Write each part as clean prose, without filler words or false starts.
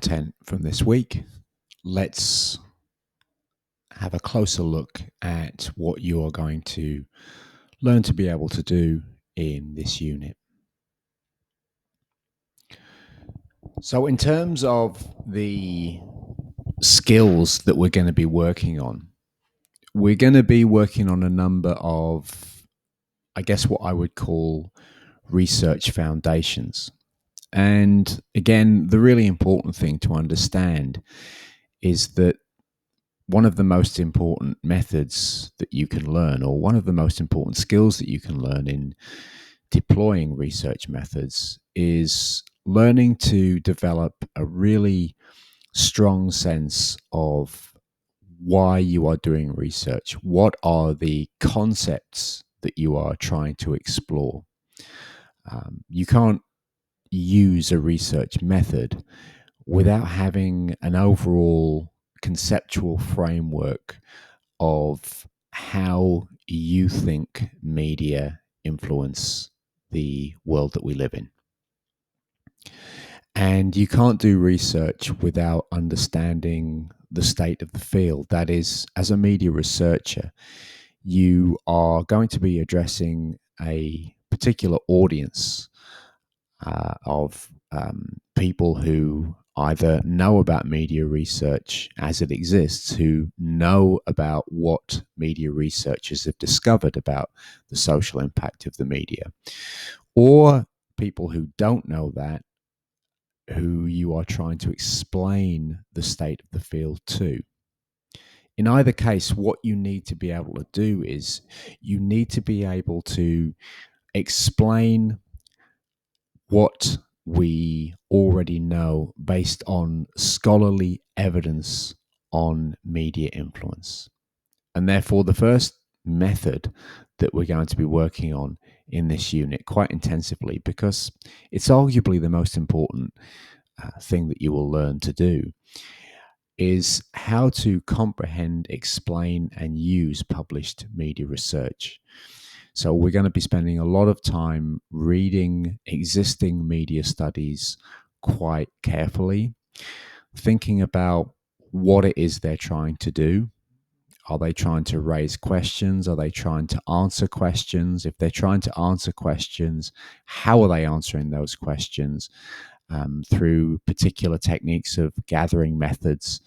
Content from this week. Let's have a closer look at what you are going to learn to be able to do in this unit. So, in terms of the skills that we're going to be working on, we're going to be working on a number of, I guess, what I would call research foundations. And again, the really important thing to understand is that one of the most important methods that you can learn, or one of the most important skills that you can learn in deploying research methods, is learning to develop a really strong sense of why you are doing research. What are the concepts that you are trying to explore? You can't use a research method without having an overall conceptual framework of how you think media influence the world that we live in. And you can't do research without understanding the state of the field. That is, as a media researcher, you are going to be addressing a particular audience of people who either know about media research as it exists, who know about what media researchers have discovered about the social impact of the media, or people who don't know that, who you are trying to explain the state of the field to. In either case, what you need to be able to do is you need to be able to explain what we already know based on scholarly evidence on media influence. And therefore, the first method that we're going to be working on in this unit quite intensively, because it's arguably the most important thing that you will learn to do, is how to comprehend, explain, and use published media research. So we're going to be spending a lot of time reading existing media studies quite carefully, thinking about what it is they're trying to do. Are they trying to raise questions? Are they trying to answer questions? If they're trying to answer questions, how are they answering those questions? Through particular techniques of gathering methods.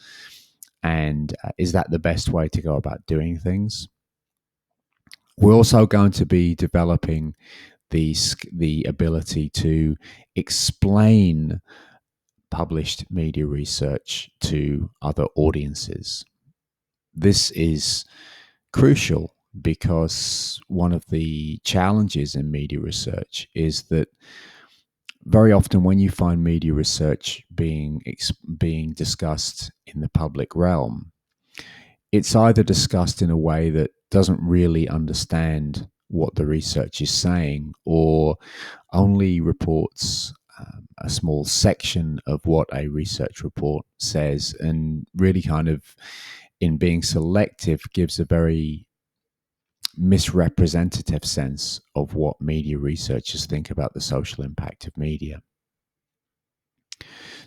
And is that the best way to go about doing things? We're also going to be developing the ability to explain published media research to other audiences. This is crucial because one of the challenges in media research is that very often when you find media research being discussed in the public realm, it's either discussed in a way that doesn't really understand what the research is saying, or only reports a small section of what a research report says, and really kind of, in being selective, gives a very misrepresentative sense of what media researchers think about the social impact of media.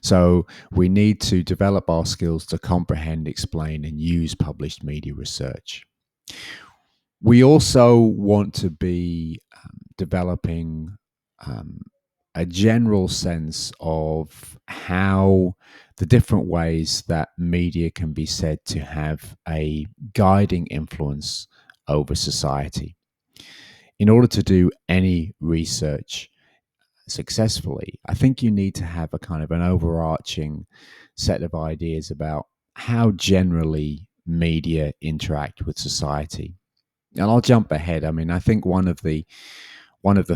So we need to develop our skills to comprehend, explain, and use published media research. We also want to be developing a general sense of how the different ways that media can be said to have a guiding influence over society. In order to do any research successfully, I think you need to have a kind of an overarching set of ideas about how generally media interact with society. And I'll jump ahead. I mean, I think one of the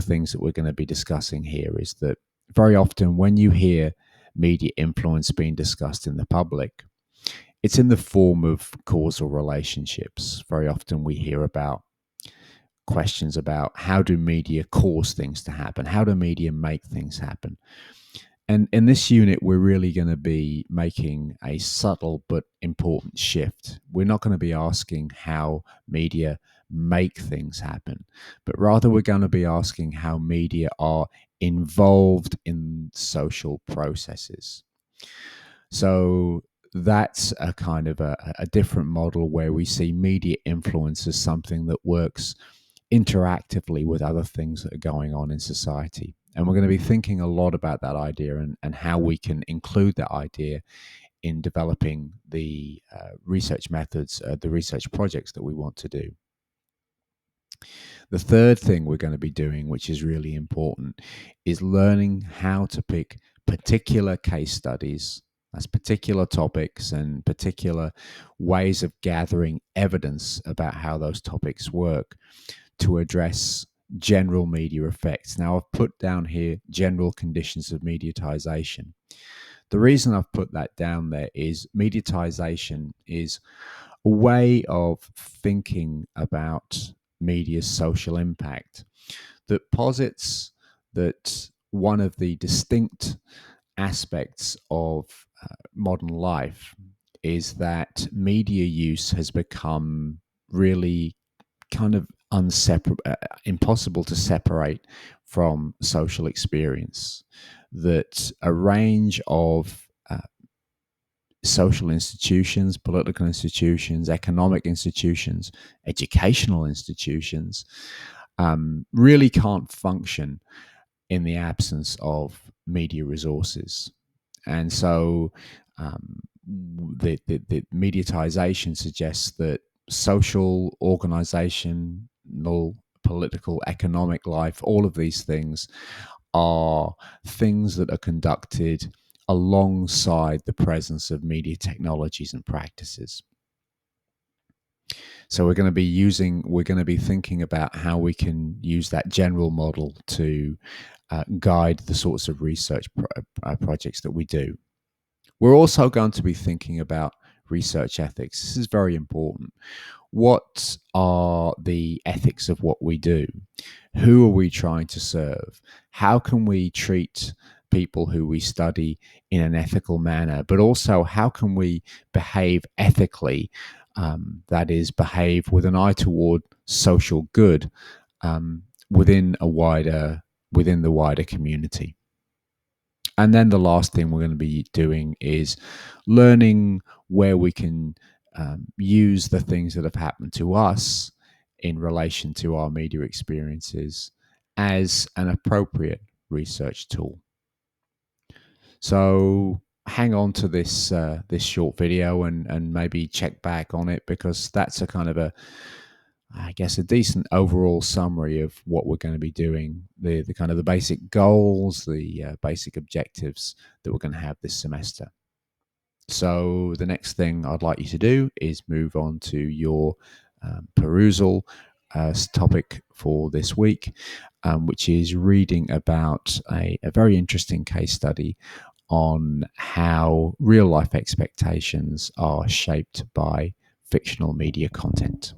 things that we're going to be discussing here is that very often when you hear media influence being discussed in the public, it's in the form of causal relationships. Very often we hear about questions about how do media cause things to happen? How do media make things happen? And in this unit, we're really going to be making a subtle but important shift. We're not going to be asking how media make things happen, but rather we're going to be asking how media are involved in social processes. So that's a kind of a different model where we see media influence as something that works interactively with other things that are going on in society. And we're going to be thinking a lot about that idea and how we can include that idea in developing the research methods, the research projects that we want to do. The third thing we're going to be doing, which is really important, is learning how to pick particular case studies, that's particular topics and particular ways of gathering evidence about how those topics work to address general media effects. Now, I've put down here general conditions of mediatization. The reason I've put that down there is mediatization is a way of thinking about media's social impact that posits that one of the distinct aspects of modern life is that media use has become really kind of impossible to separate from social experience. That a range of social institutions, political institutions, economic institutions, educational institutions really can't function in the absence of media resources. And so the mediatization suggests that social, organizational, political, economic life, all of these things are things that are conducted alongside the presence of media technologies and practices. So we're going to be thinking about how we can use that general model to guide the sorts of research projects that we do. We're also going to be thinking about research ethics. This is very important. What are the ethics of what we do? Who are we trying to serve? How can we treat people who we study in an ethical manner? But also, how can we behave ethically? That is, behave with an eye toward social good within the wider community. And then the last thing we're going to be doing is learning where we can use the things that have happened to us in relation to our media experiences as an appropriate research tool. So hang on to this this short video and maybe check back on it, because that's a kind of a decent overall summary of what we're going to be doing, the kind of the basic goals, the basic objectives that we're going to have this semester. So the next thing I'd like you to do is move on to your perusal topic for this week, which is reading about a very interesting case study on how real life expectations are shaped by fictional media content.